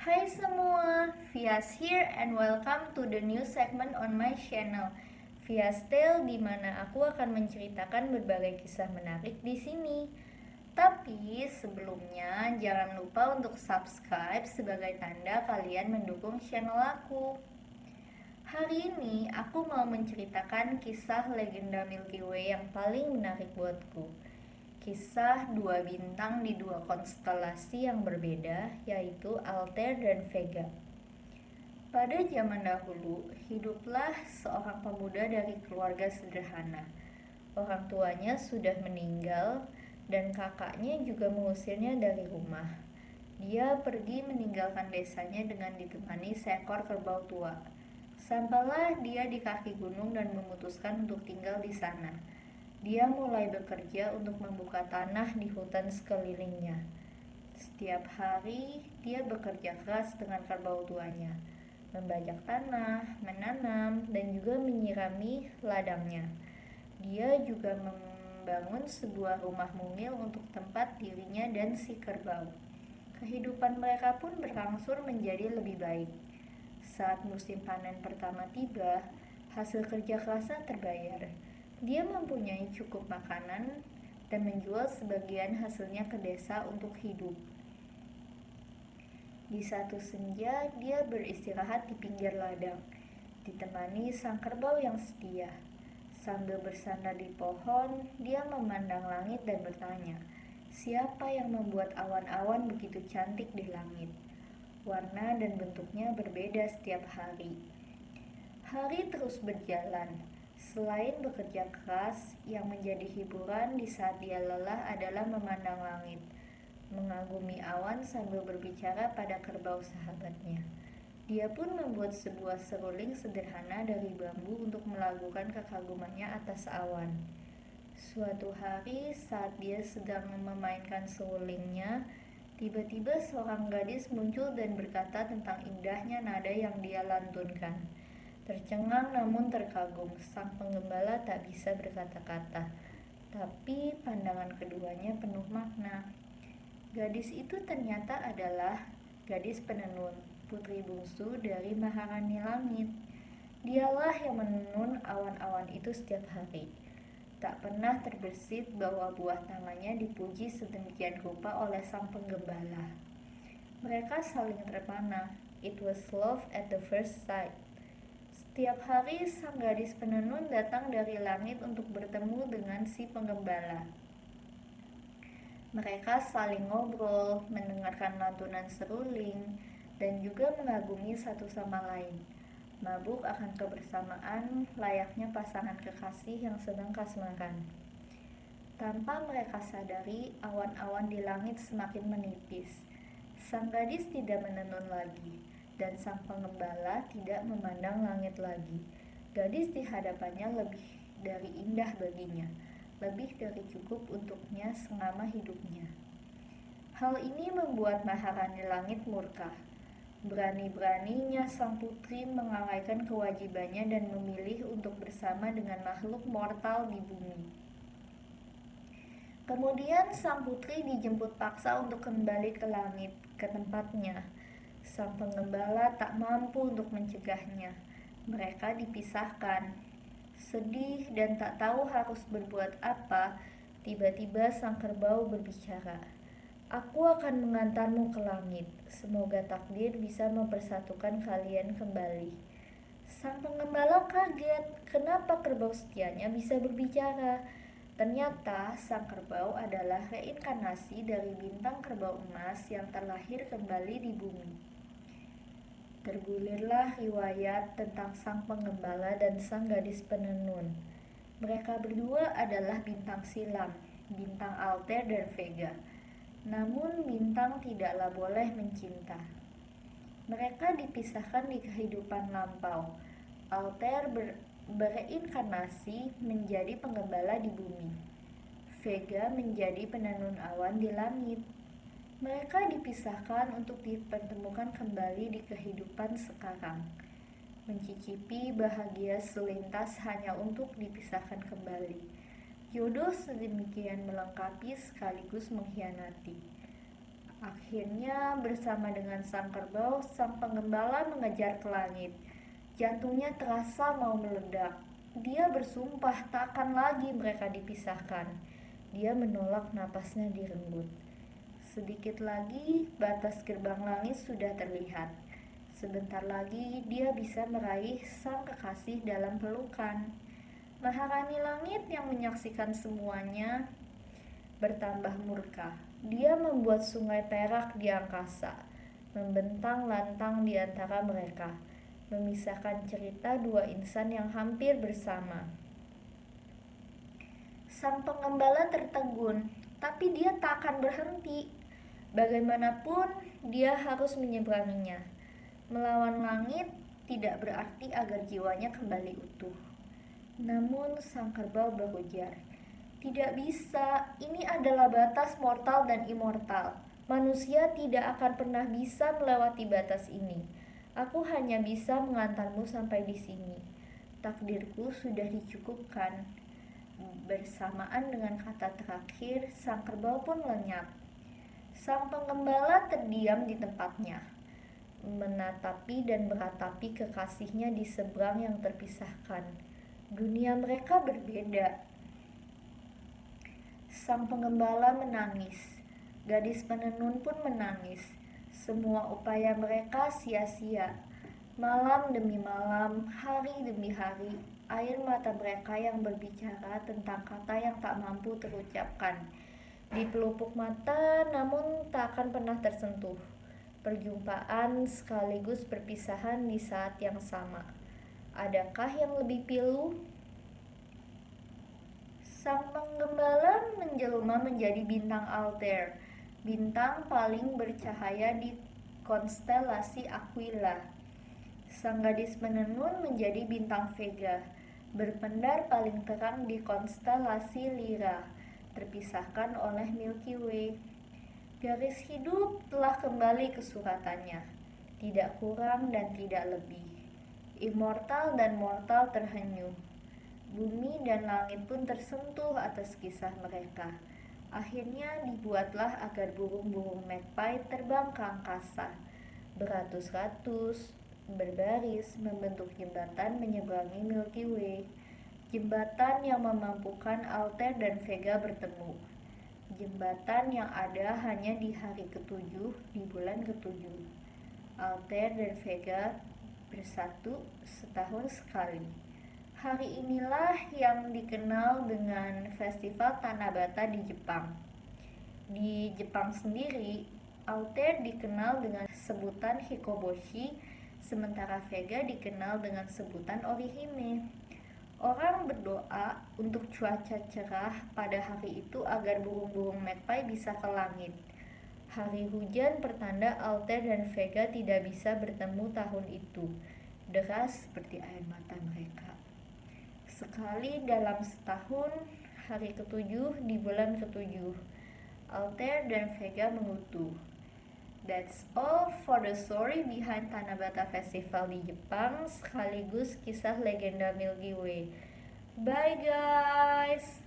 Hai semua, Vias here and welcome to the new segment on my channel, Vias Tale, di mana aku akan menceritakan berbagai kisah menarik di sini. Tapi sebelumnya jangan lupa untuk subscribe sebagai tanda kalian mendukung channel aku. Hari ini aku mau menceritakan kisah legenda Milky Way yang paling menarik buatku. Kisah dua bintang di dua konstelasi yang berbeda, yaitu Altair dan Vega. Pada zaman dahulu, hiduplah seorang pemuda dari keluarga sederhana. Orang tuanya sudah meninggal dan kakaknya juga mengusirnya dari rumah. Dia pergi meninggalkan desanya dengan ditemani seekor kerbau tua. Sampailah dia di kaki gunung dan memutuskan untuk tinggal di sana. Dia mulai bekerja untuk membuka tanah di hutan sekelilingnya. Setiap hari, dia bekerja keras dengan kerbau tuanya, membajak tanah, menanam, dan juga menyirami ladangnya. Dia juga membangun sebuah rumah mungil untuk tempat dirinya dan si kerbau. Kehidupan mereka pun berangsur menjadi lebih baik. Saat musim panen pertama tiba, hasil kerja kerasnya terbayar. Dia mempunyai cukup makanan dan menjual sebagian hasilnya ke desa untuk hidup. Di satu senja, dia beristirahat di pinggir ladang, ditemani sang kerbau yang setia. Sambil bersandar di pohon, dia memandang langit dan bertanya, siapa yang membuat awan-awan begitu cantik di langit? Warna dan bentuknya berbeda setiap hari. Hari terus berjalan. Selain bekerja keras, yang menjadi hiburan di saat dia lelah adalah memandang langit, mengagumi awan sambil berbicara pada kerbau sahabatnya. Dia pun membuat sebuah seruling sederhana dari bambu untuk melakukan kekagumannya atas awan. Suatu hari, saat dia sedang memainkan serulingnya, tiba-tiba seorang gadis muncul dan berkata tentang indahnya nada yang dia lantunkan. Tercengang namun terkagum, sang penggembala tak bisa berkata-kata, tapi pandangan keduanya penuh makna. Gadis itu ternyata adalah gadis penenun, putri bungsu dari Maharani Langit. Dialah yang menenun awan-awan itu setiap hari. Tak pernah terbersit bahwa buah tangannya dipuji sedemikian rupa oleh sang penggembala. Mereka saling terpana. It was love at the first sight. Setiap hari sang gadis penenun datang dari langit untuk bertemu dengan si penggembala. Mereka saling ngobrol, mendengarkan lantunan seruling, dan juga mengagumi satu sama lain. Mabuk akan kebersamaan layaknya pasangan kekasih yang sedang kasmaran. Tanpa mereka sadari, awan-awan di langit semakin menipis. Sang gadis tidak menenun lagi, dan sang pengembala tidak memandang langit lagi. Gadis di hadapannya lebih dari indah baginya, lebih dari cukup untuknya selama hidupnya. Hal ini membuat Maharani Langit murka. Berani-beraninya sang putri mengabaikan kewajibannya dan memilih untuk bersama dengan makhluk mortal di bumi. Kemudian sang putri dijemput paksa untuk kembali ke langit, ke tempatnya. Sang penggembala tak mampu untuk mencegahnya. Mereka dipisahkan. Sedih dan tak tahu harus berbuat apa, tiba-tiba sang kerbau berbicara. Aku akan mengantarmu ke langit. Semoga takdir bisa mempersatukan kalian kembali. Sang penggembala kaget. Kenapa kerbau setianya bisa berbicara? Ternyata sang kerbau adalah reinkarnasi dari bintang kerbau emas yang terlahir kembali di bumi. Tergulirlah riwayat tentang sang penggembala dan sang gadis penenun. Mereka berdua adalah bintang silam, bintang Altair dan Vega. Namun bintang tidaklah boleh mencinta. Mereka dipisahkan di kehidupan lampau. Altair bereinkarnasi menjadi penggembala di bumi. Vega menjadi penenun awan di langit. Mereka dipisahkan untuk dipertemukan kembali di kehidupan sekarang. Mencicipi bahagia selintas hanya untuk dipisahkan kembali. Jodoh sedemikian melengkapi sekaligus mengkhianati. Akhirnya bersama dengan sang kerbau, sang penggembala mengejar ke langit. Jantungnya terasa mau meledak. Dia bersumpah tak akan lagi mereka dipisahkan. Dia menolak napasnya direnggut. Sedikit lagi batas gerbang langit sudah terlihat. Sebentar lagi dia bisa meraih sang kekasih dalam pelukan. Maharani Langit yang menyaksikan semuanya bertambah murka. Dia membuat sungai perak di angkasa, membentang lantang di antara mereka, memisahkan cerita dua insan yang hampir bersama. Sang pengembala tertegun, tapi dia tak akan berhenti. Bagaimanapun, dia harus menyeberanginya. Melawan langit tidak berarti agar jiwanya kembali utuh. Namun sang kerbau berujar, "Tidak bisa, ini adalah batas mortal dan immortal. Manusia tidak akan pernah bisa melewati batas ini. Aku hanya bisa mengantarmu sampai di sini. Takdirku sudah dicukupkan." Bersamaan dengan kata terakhir, sang kerbau pun lenyap. Sang penggembala terdiam di tempatnya, menatapi dan meratapi kekasihnya di seberang yang terpisahkan. Dunia mereka berbeda. Sang penggembala menangis. Gadis penenun pun menangis. Semua upaya mereka sia-sia. Malam demi malam, hari demi hari, air mata mereka yang berbicara tentang kata yang tak mampu terucapkan. Di pelupuk mata namun tak akan pernah tersentuh. Perjumpaan sekaligus perpisahan di saat yang sama. Adakah yang lebih pilu? Sang penggembala menjelma menjadi bintang Altair, bintang paling bercahaya di konstelasi Aquila. Sang gadis penenun menjadi bintang Vega, berpendar paling terang di konstelasi Lyra, terpisahkan oleh Milky Way. Garis hidup telah kembali ke suratannya, tidak kurang dan tidak lebih. Immortal dan mortal terhenyum. Bumi dan langit pun tersentuh atas kisah mereka. Akhirnya dibuatlah agar burung-burung magpie terbang ke angkasa, beratus-ratus, berbaris membentuk jembatan menyeberangi Milky Way. Jembatan yang memampukan Altair dan Vega bertemu. Jembatan yang ada hanya di hari ke-7 di bulan ke-7. Altair dan Vega bersatu setahun sekali. Hari inilah yang dikenal dengan Festival Tanabata di Jepang. Di Jepang sendiri, Altair dikenal dengan sebutan Hikoboshi, sementara Vega dikenal dengan sebutan Orihime. Orang berdoa untuk cuaca cerah pada hari itu agar burung-burung magpie bisa ke langit. Hari hujan pertanda Altair dan Vega tidak bisa bertemu tahun itu, deras seperti air mata mereka. Sekali dalam setahun, hari ke-7 di bulan ke-7, Altair dan Vega mengutuh. That's all for the story behind Tanabata Festival di Jepang, sekaligus kisah legenda Milky Way. Bye guys!